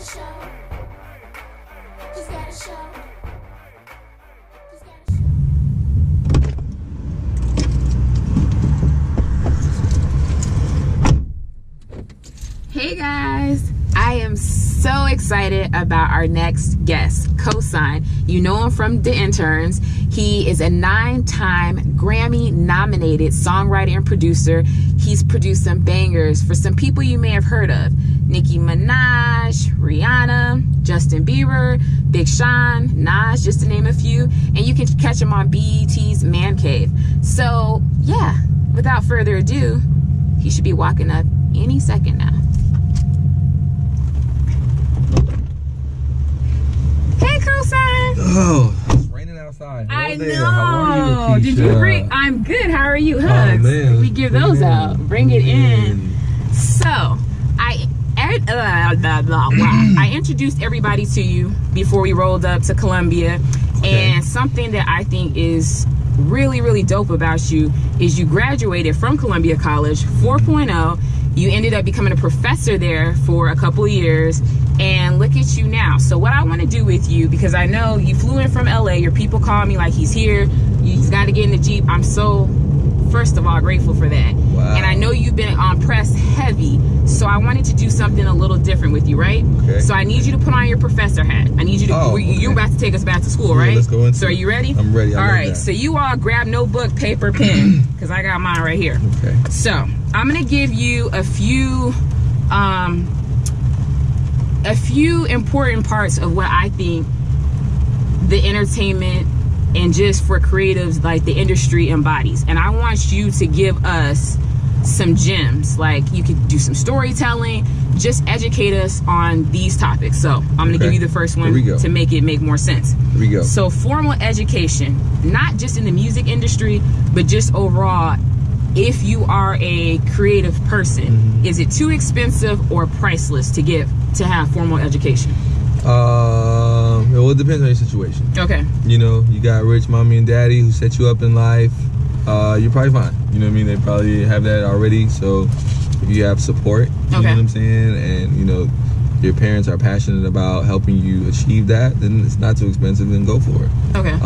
Hey guys, I am so excited about our next guest, Kosine. You know him from The Interns. He is a 9-time Grammy-nominated songwriter and producer. He's produced some bangers for some people you may have heard of. Nicki Minaj, Rihanna, Justin Bieber, Big Sean, Nas, just to name a few. And you can catch him on BET's Mancave. So, yeah, without further ado, he should be walking up any second now. Hey, Kosine. Oh, it's raining outside. I know. How are you, Did you bring? I'm good. How are you? Hugs. Oh, man. We give those out. Bring it in. So, I introduced everybody to you before we rolled up to Columbia, and something that I think is really, really dope about you is you graduated from Columbia College 4.0. You ended up becoming a professor there for a couple of years, and look at you now. So what I want to do with you, because I know you flew in from LA, your people call me like he's here, he's got to get in the Jeep. I'm so, first of all, grateful for that. Wow. And I know you've been on press heavy, so I wanted to do something a little different with you, right? Okay. So I need you to put on your professor hat. I need you to, you're about to take us back to school, right? Let's go into So are you ready? I'm ready. All right, so you all grab notebook, paper, pen, because I got mine right here. Okay. So I'm gonna give you a few important parts of what I think the entertainment and just for creatives, like the industry, embodies. And I want you to give us some gems. Like you could do some storytelling, just educate us on these topics. So I'm gonna give you the first one to make it make more sense. Here we go. So formal education, not just in the music industry, but just overall, if you are a creative person, is it too expensive or priceless to have formal education? Well, it depends on your situation. Okay. You know, you got rich mommy and daddy who set you up in life. You're probably fine. You know what I mean? They probably have that already. So if you have support, you know what I'm saying, and you know your parents are passionate about helping you achieve that, then it's not too expensive. Then go for it. Okay.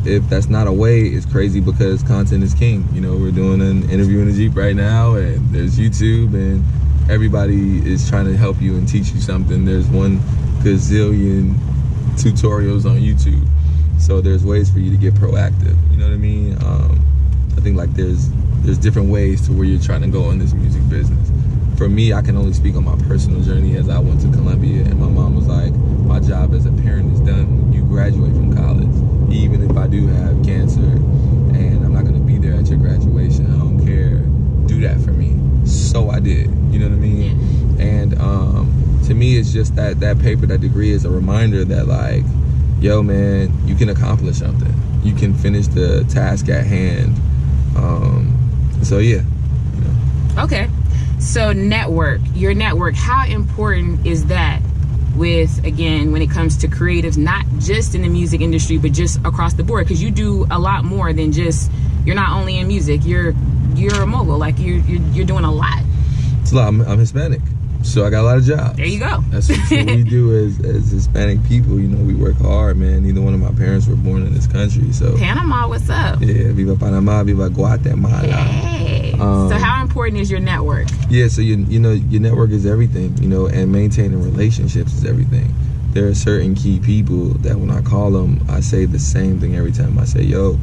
If that's not a way, it's crazy because content is king. You know, we're doing an interview in the Jeep right now, and there's YouTube, and everybody is trying to help you and teach you something. There's 1 gazillion tutorials on YouTube, so there's ways for you to get proactive. You know what I mean? I think like there's different ways to where you're trying to go in this music business. For me, I can only speak on my personal journey as I went to Columbia, and my mom was like, my job as a parent is done when you graduate from college. Even if I do have cancer and I'm not gonna be there at your graduation, I don't care, do that for me. So I did, you know what I mean? Yeah. And to me, it's just that paper, that degree is a reminder that like, yo man, you can accomplish something. You can finish the task at hand. So yeah. You know. Okay. So your network, how important is that with, again, when it comes to creatives, not just in the music industry, but just across the board? Because you do a lot more than just, you're not only in music, you're a mogul, like you're doing a lot. It's a lot. I'm Hispanic, so I got a lot of jobs. There you go. That's what we do as Hispanic people. You know, we work hard, man. Neither one of my parents were born in this country, so. Panama, what's up? Yeah, viva Panama, viva Guatemala. Hey. So how important is your network? Yeah, so you know, your network is everything, you know, and maintaining relationships is everything. There are certain key people that when I call them, I say the same thing every time. I say, yo,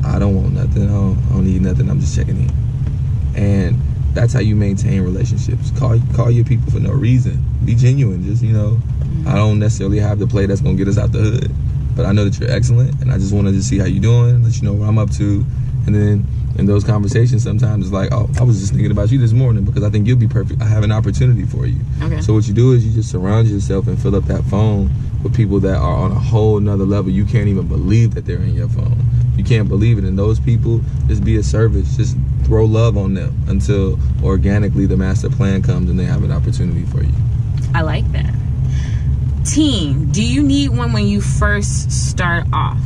I don't want nothing, I don't need nothing, I'm just checking in. And that's how you maintain relationships. Call your people for no reason. Be genuine. Just, you know, I don't necessarily have the play that's gonna get us out the hood, but I know that you're excellent, and I just wanted to see how you're doing, let you know what I'm up to. And then in those conversations, sometimes it's like, oh, I was just thinking about you this morning because I think you'll be perfect. I have an opportunity for you. Okay. So what you do is you just surround yourself and fill up that phone with people that are on a whole nother level. You can't even believe that they're in your phone. You can't believe it. And those people, just be a service. Just throw love on them until organically the master plan comes and they have an opportunity for you. I like that. Team, do you need one when you first start off?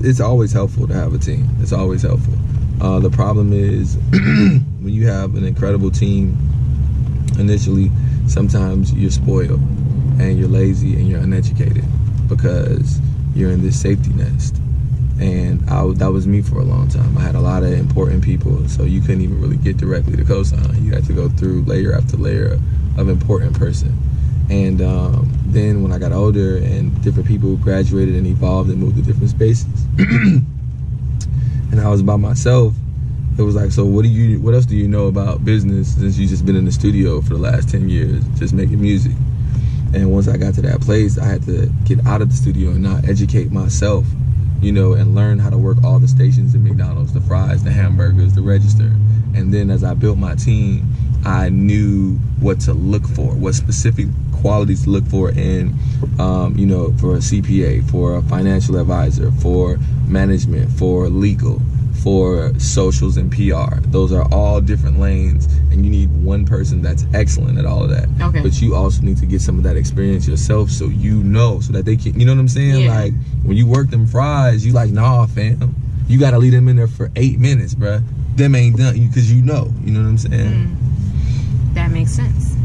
It's always helpful to have a team. It's always helpful. The problem is when you have an incredible team initially, sometimes you're spoiled and you're lazy and you're uneducated because you're in this safety nest. And that was me for a long time. I had a lot of important people, so you couldn't even really get directly to Kosine. You had to go through layer after layer of important person. And then when I got older and different people graduated and evolved and moved to different spaces, and I was by myself, it was like, so what else do you know about business since you just been in the studio for the last 10 years, just making music? And once I got to that place, I had to get out of the studio and now educate myself, you know, and learn how to work all the stations in McDonald's, the fries, the hamburgers, the register. And then as I built my team, I knew what to look for, what specific qualities to look for in, you know, for a CPA, for a financial advisor, for management, for legal, for socials and PR. Those are all different lanes, and you need one person that's excellent at all of that. Okay. But you also need to get some of that experience yourself, so you know, so that they can, you know what I'm saying? Yeah. Like when you work them fries, you like, nah, fam, you gotta leave them in there for 8 minutes, bruh. Them ain't done, because you know what I'm saying? That makes sense.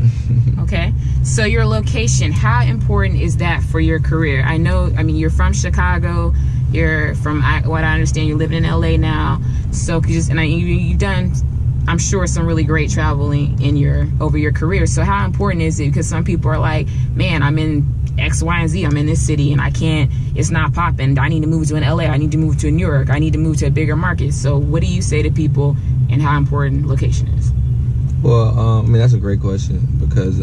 Okay, so your location, how important is that for your career? I mean, you're from Chicago. You're from, what I understand, you're living in LA now. So you've done, I'm sure, some really great traveling over your career. So how important is it? Because some people are like, man, I'm in X, Y, and Z. I'm in this city and it's not popping. I need to move to an LA. I need to move to New York. I need to move to a bigger market. So what do you say to people and how important location is? Well, I mean, that's a great question, because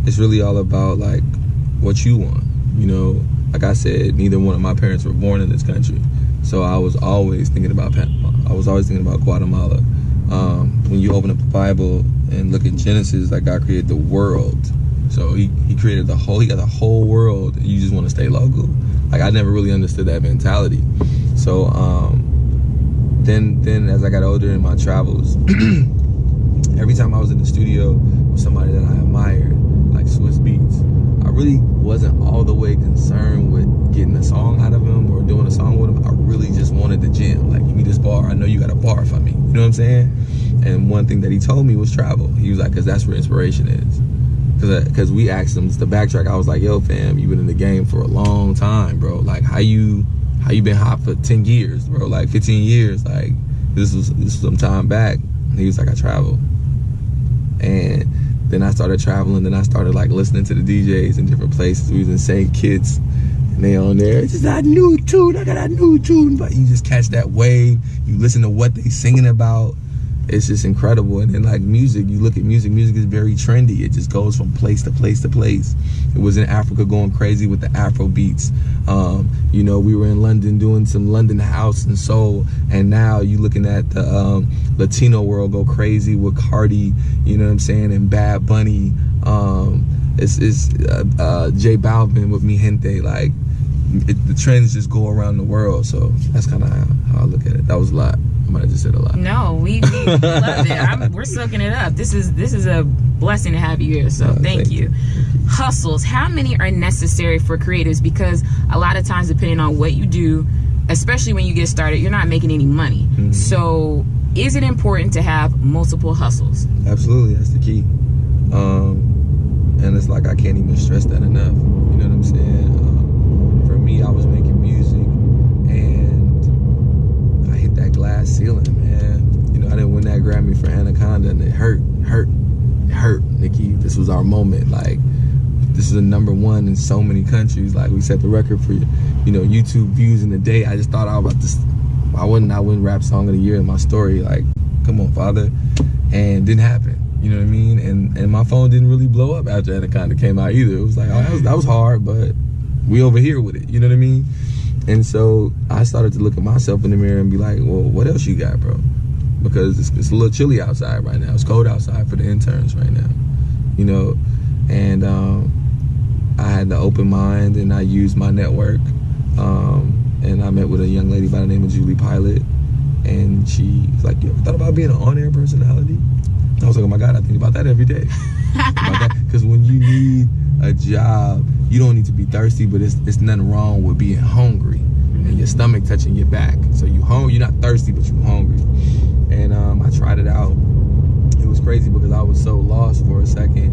it's really all about like what you want. You know, like I said, neither one of my parents were born in this country, so I was always thinking about Panama. I was always thinking about Guatemala. When you open up the Bible and look at Genesis, like God created the world, so he created he got the whole world, and you just want to stay local. Like I never really understood that mentality. So then as I got older in my travels. Every time I was in the studio with somebody that I admired, like Swiss Beats, I really wasn't all the way concerned with getting a song out of him or doing a song with him. I really just wanted the gym. Like, give me this bar. I know you got a bar for me. You know what I'm saying? And one thing that he told me was travel. He was like, because that's where inspiration is. Because we asked him to backtrack. I was like, yo, fam, you've been in the game for a long time, bro. Like, how you been hot for 10 years, bro? Like, 15 years. Like, this was some time back. And he was like, I travel. And then I started traveling. Then I started like listening to the DJs in different places. We was in St. Kitts, and they on there. It's just that new tune. I got that new tune. But you just catch that wave. You listen to what they singing about. It's just incredible. And then like music, you look at music. Music is very trendy. It just goes from place to place to place. It was in Africa going crazy with the Afro beats. You know, we were in London doing some London house and soul. And now you looking at the Latino world go crazy with Cardi. You know what I'm saying? And Bad Bunny. It's J Balvin with Mi Gente. Like the trends just go around the world. So that's kind of how I look at it. That was a lot. I might have just said a lot. No, we love it. We're soaking it up. This is a blessing to have you here. So thank you. Hustles. How many are necessary for creatives? Because a lot of times, depending on what you do, especially when you get started, you're not making any money. Mm-hmm. So is it important to have multiple hustles? Absolutely. That's the key. And it's like I can't even stress that enough. You know what I'm saying? For me, I was making music and I hit that glass ceiling, man. You know, I didn't win that Grammy for Anaconda, and it hurt, Nikki. This was our moment. Like, this is a #1 in so many countries. Like, we set the record for, you know, YouTube views in a day. I just thought I was about to, why wouldn't I win Rap Song of the Year in my story? Like, come on, Father. And it didn't happen. You know what I mean? And my phone didn't really blow up after Anaconda came out either. It was like, oh, that was hard, but we over here with it. You know what I mean? And so I started to look at myself in the mirror and be like, well, what else you got, bro? Because it's a little chilly outside right now. It's cold outside for the interns right now, you know? And I had the open mind, and I used my network. And I met with a young lady by the name of Julie Pilot. And she was like, you ever thought about being an on-air personality? I was like, oh my God, I think about that every day. Because when you need a job, you don't need to be thirsty, but it's nothing wrong with being hungry and your stomach touching your back. So you're not thirsty, but you're hungry. And I tried it out. It was crazy because I was so lost for a second.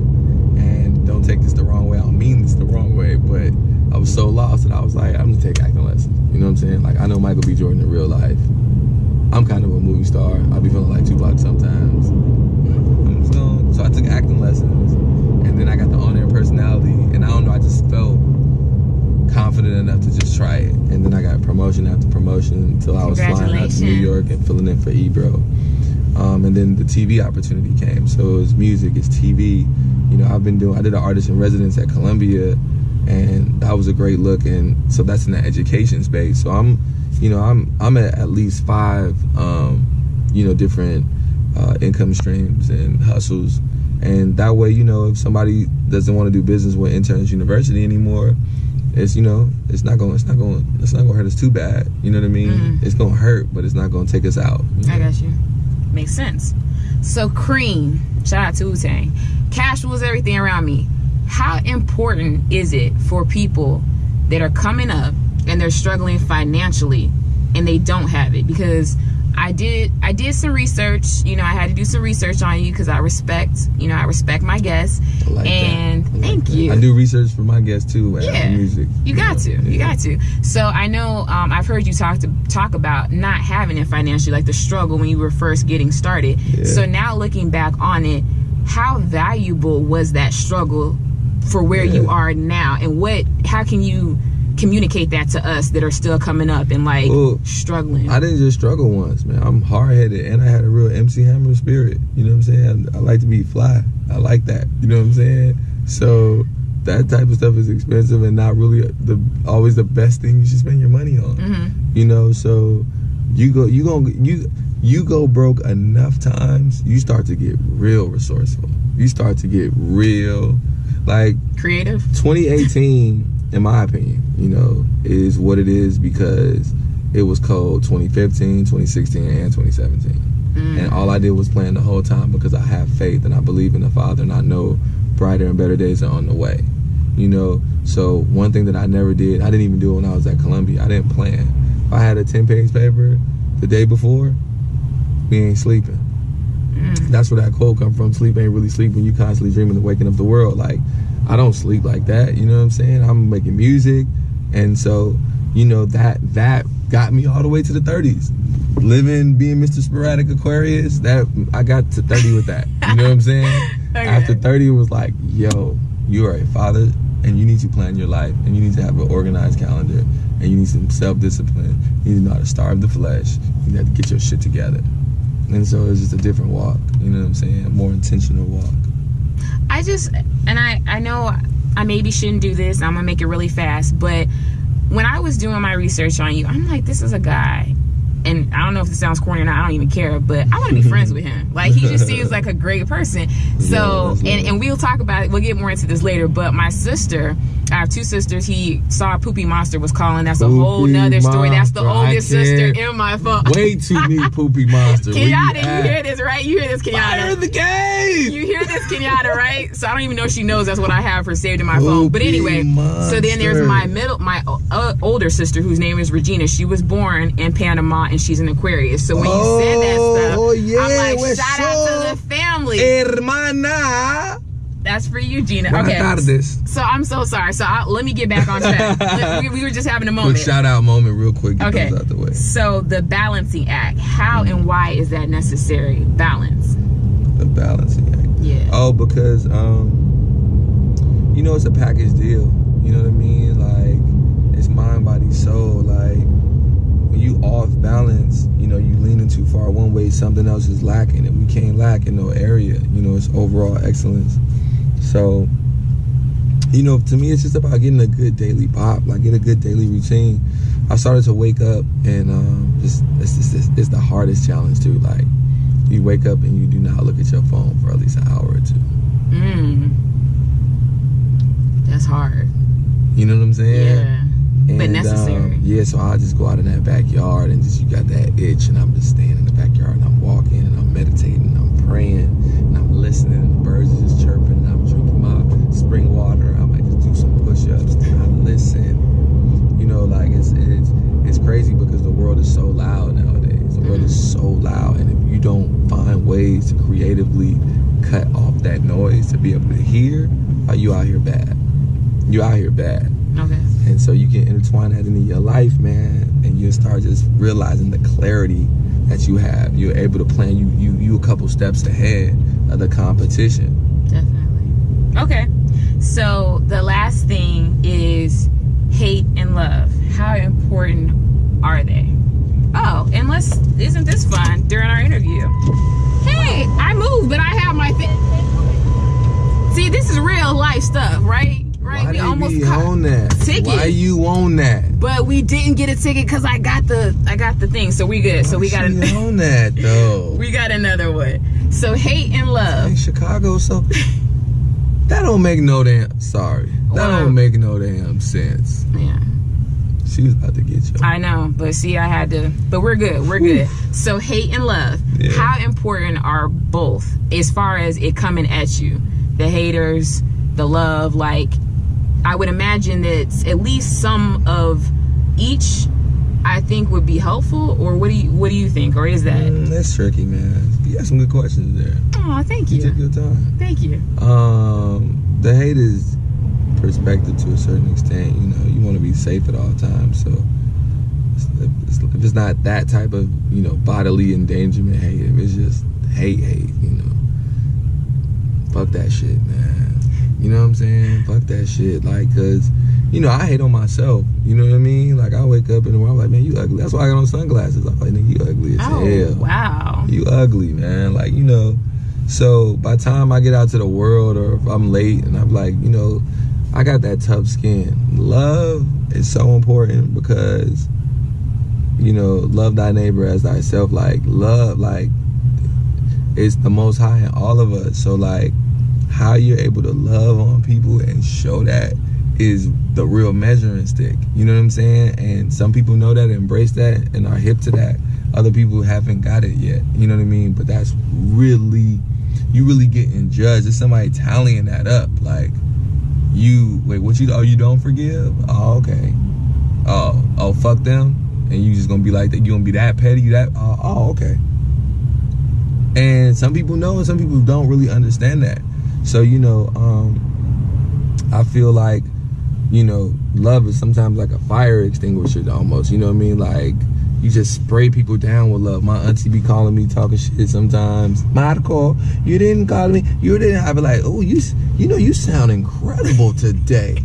And don't take this the wrong way. I don't mean this the wrong way, but I was so lost that I was like, I'm gonna take acting lessons. You know what I'm saying? Like, I know Michael B. Jordan in real life. I'm kind of a movie star. I be feeling like Tupac sometimes. So I took acting lessons, and then I got the on-air personality, and I don't know, I just felt confident enough to just try it. And then I got promotion after promotion until I was flying out to New York and filling in for Ebro. And then the TV opportunity came. So it's music, it's TV. You know, I did an artist in residence at Columbia, and that was a great look. And so that's in the education space. So I'm at least 5, different income streams and hustles. And that way, you know, if somebody doesn't want to do business with Interns University anymore, it's not going to hurt us too bad. You know what I mean? Mm-hmm. It's going to hurt, but it's not going to take us out. You know? I got you. Makes sense. So Cream, shout out to Wu-Tang. Cash rules everything around me. How important is it for people that are coming up and they're struggling financially and they don't have it? Because I did some research. You know, I had to do some research on you because I respect my guests. I like and that. Thank you. I do research for my guests too. Yeah, music. You got to. So I know I've heard you talk about not having it financially, like the struggle when you were first getting started. Yeah. So now looking back on it, how valuable was that struggle for where you are now, and how can you communicate that to us that are still coming up and struggling? I didn't just struggle once, man. I'm hard-headed, and I had a real MC Hammer spirit. You know what I'm saying? I like to be fly. I like that. You know what I'm saying? So that type of stuff is expensive and not really always the best thing you should spend your money on. Mm-hmm. You know, so you go broke enough times, you start to get real resourceful. You start to get real creative. 2018. In my opinion, you know, is what it is because it was cold 2015, 2016, and 2017. And all I did was plan the whole time because I have faith and I believe in the Father and I know brighter and better days are on the way. You know, so one thing that I never did, I didn't even do it when I was at Columbia. I didn't plan. If I had a 10-page paper the day before, we ain't sleeping. That's where that quote come from. Sleep ain't really sleep when you constantly dreaming of waking up the world. Like, I don't sleep like that, you know what I'm saying? I'm making music, and so, you know, that got me all the way to the 30s. Being Mr. Sporadic Aquarius, that I got to 30 with that. You know what I'm saying? Okay. After 30, it was like, yo, you are a father, and you need to plan your life, and you need to have an organized calendar, and you need some self-discipline. You need to know how to starve the flesh. You have to get your shit together. And so it's just a different walk, you know what I'm saying? A more intentional walk. I know I maybe shouldn't do this. I'm gonna make it really fast, but when I was doing my research on you, I'm like, this is a guy, and I don't know if this sounds corny or not, I don't even care, but I want to be friends with him. Like, he just seems like a great person. So, and we'll talk about it, we'll get more into this later, but my sister, I have 2 sisters, he saw Poopy Monster was calling. That's a whole nother story. That's the oldest sister in my phone. Wait to meet Poopy Monster. Kenyatta, you hear this, right? You hear this, Kenyatta. Fire in the game! You hear this, Kenyatta, right? So I don't even know if she knows that's what I have her saved in my phone. But anyway, so then there's my older sister, whose name is Regina. She was born in Panama, and she's an Aquarius. So when you said that stuff, I'm like, shout out to the family. Hermana. That's for you, Gina. Okay. So I'm so sorry. So let me get back on track. we were just having a moment. Quick shout out moment real quick. Okay. Out the way. So the balancing act. How and why is that necessary? Balance. The balancing act. Yeah. Oh, because you know, it's a package deal. You know what I mean? Like, it's mind, body, soul. Like, when you off balance, you know, you leaning too far one way, something else is lacking, and we can't lack in no area. You know, it's overall excellence. So, you know, to me, it's just about getting a good daily pop, like get a good daily routine. I started to wake up, and it's the hardest challenge too. Like, you wake up and you do not look at your phone for at least an hour or 2. That's hard. You know what I'm saying? Yeah. And, but necessary. Yeah, so I just go out in that backyard, and just, you got that itch, and I'm just staying in the backyard, and I'm walking, and I'm meditating, and I'm praying, and I'm listening, and the birds are just chirping, and I'm drinking my spring water. I might just do some push-ups, and I listen. You know, like, it's crazy because the world is so loud nowadays. The world is so loud, and if you don't find ways to creatively voice to be able to hear, are you out here bad? You out here bad. Okay. And so you can intertwine that into your life, man, and you'll start just realizing the clarity that you have. You're able to plan you a couple steps ahead of the competition. Definitely. Okay. So the last thing is hate and love. How important are they? Oh, and isn't this fun during our interview? Hey, I moved, but I have my thing. See, this is real life stuff, right? Right? Why we almost own that? Ticket. Why you own that? But we didn't get a ticket because I got the thing, so we good. So we got own that though. We got another one. So hate and love. Hey, Chicago, so that don't make no damn. Sorry, that don't make no damn sense. Yeah. She was about to get you. I know, but see, I had to. But we're good. We're good. So hate and love. Yeah. How important are both as far as it coming at you? The haters, the love. Like, I would imagine that at least some of each, I think, would be helpful. Or what do you think? Or is that? That's tricky, man. You got some good questions there. Oh, thank you. You took your time. Thank you. The hate is perspective to a certain extent. You know, you want to be safe at all times. So if it's not that type of, you know, bodily endangerment hate, if it's just hate, you know, fuck that shit, man. You know what I'm saying? Fuck that shit. Like, cause, you know, I hate on myself. You know what I mean? Like, I wake up in the morning, I'm like, man, you ugly. That's why I got on sunglasses. I'm like, nigga, you ugly as hell. Wow. You ugly, man. Like, you know, so by the time I get out to the world, or if I'm late and I'm like, you know, I got that tough skin. Love is so important because, you know, love thy neighbor as thyself. Like, love, like, it's the most high in all of us. So, like, how you're able to love on people and show that is the real measuring stick. You know what I'm saying? And some people know that, embrace that, and are hip to that. Other people haven't got it yet. You know what I mean? But that's really, you really getting judged. There's somebody tallying that up. Like, you don't forgive? Oh, okay. Oh, fuck them? And you just gonna be like that? You gonna be that petty? Okay. And some people know, and some people don't really understand that. So, you know, I feel like, you know, love is sometimes like a fire extinguisher almost, you know what I mean? Like, you just spray people down with love. My auntie be calling me, talking shit sometimes. Marco, you didn't call me. You didn't. I be like, oh, you know, you sound incredible today.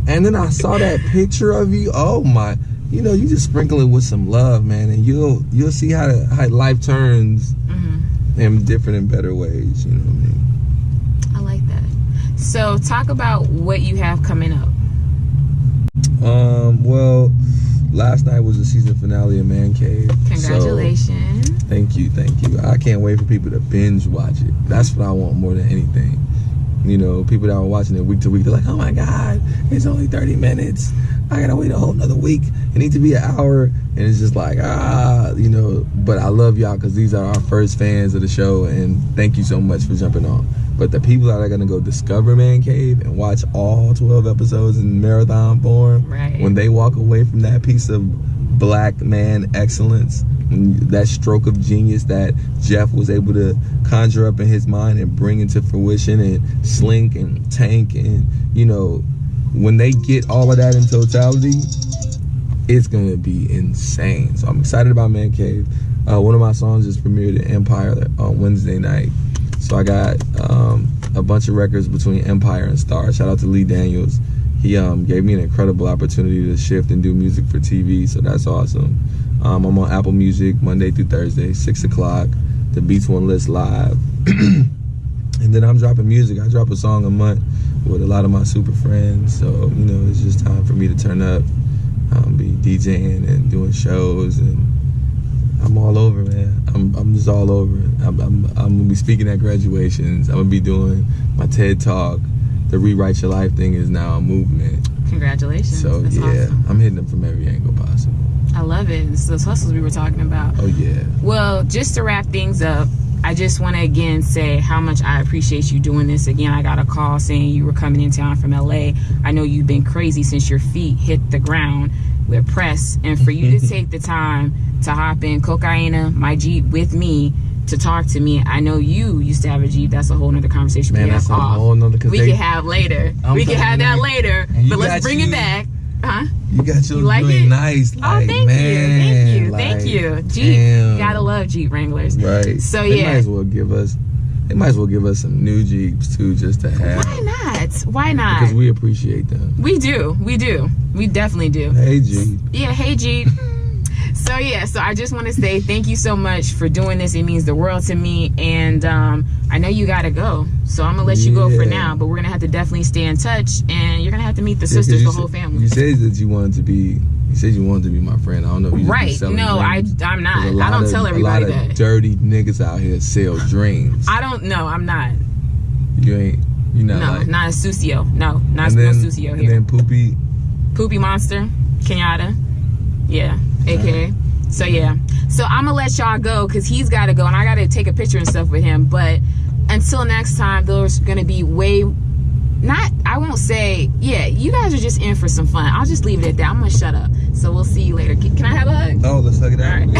And then I saw that picture of you. Oh my, you know, you just sprinkle it with some love, man, and you'll see how life turns in different and better ways. You know what I mean? I like that. So talk about what you have coming up. Well, last night was the season finale of Mancave. Congratulations. So, thank you. I can't wait for people to binge watch it. That's what I want more than anything. You know, people that are watching it week to week, they're like, oh my God, it's only 30 minutes. I gotta wait a whole nother week. It needs to be an hour. And it's just like, you know, but I love y'all because these are our first fans of the show, and thank you so much for jumping on. But the people that are gonna go discover Mancave and watch all 12 episodes in marathon form, right, when they walk away from that piece of black man excellence, that stroke of genius that Jeff was able to conjure up in his mind and bring into fruition, and Slink and Tank, and, you know, when they get all of that in totality, it's gonna be insane. So I'm excited about Mancave. One of my songs is premiered at Empire on Wednesday night. So I got a bunch of records between Empire and Star. Shout out to Lee Daniels. He gave me an incredible opportunity to shift and do music for TV, so that's awesome. I'm on Apple Music Monday through Thursday, 6 o'clock. The Beats One List live. And then I'm dropping music. I drop a song a month with a lot of my super friends. So, you know, it's just time for me to turn up, be DJing and doing shows, and I'm all over, man. I'm just all over. I'm gonna be speaking at graduations. I'm gonna be doing my TED Talk. The Rewrite Your Life thing is now a movement. Congratulations. So that's awesome. I'm hitting them from every angle possible. I love it. It's those hustles we were talking about. Oh yeah. Well, just to wrap things up, I just want to again say how much I appreciate you doing this. Again, I got a call saying you were coming in town from LA. I know you've been crazy since your feet hit the ground with press, and for you to take the time to hop in Cocaina, my Jeep, with me to talk to me. I know you used to have a Jeep. That's a whole nother conversation. Man, that's a whole nother. We can have later. We can have that later. But let's bring it back. Huh? You got your like it? Nice. Like, thank you. Thank you. Jeep. Damn. You gotta love Jeep Wranglers. Right. So They might as well give us some new Jeeps too, just to have. Why not? Because we appreciate them. We do. We definitely do. Hey Jeep. Yeah, hey Jeep. So I just want to say thank you so much for doing this. It means the world to me, and I know you gotta go, so I'm gonna let you go for now. But we're gonna have to definitely stay in touch, and you're gonna have to meet the sisters, the whole family. You said that you wanted to be. You said you wanted to be my friend. I don't know if you right. Just be No, dreams. I'm not. I don't tell everybody a lot of that. Dirty niggas out here sell dreams. I don't know. I'm not. You ain't. You not. No, like, not a Sucio. No Sucio here. And then Poopy Monster, Kenyatta. Yeah, AKA. So yeah. So I'm gonna let y'all go because he's gotta go and I gotta take a picture and stuff with him. But until next time, there's gonna be I won't say, you guys are just in for some fun. I'll just leave it at that. I'm gonna shut up. So we'll see you later. Can I have a hug? Oh, let's hug it out. All right.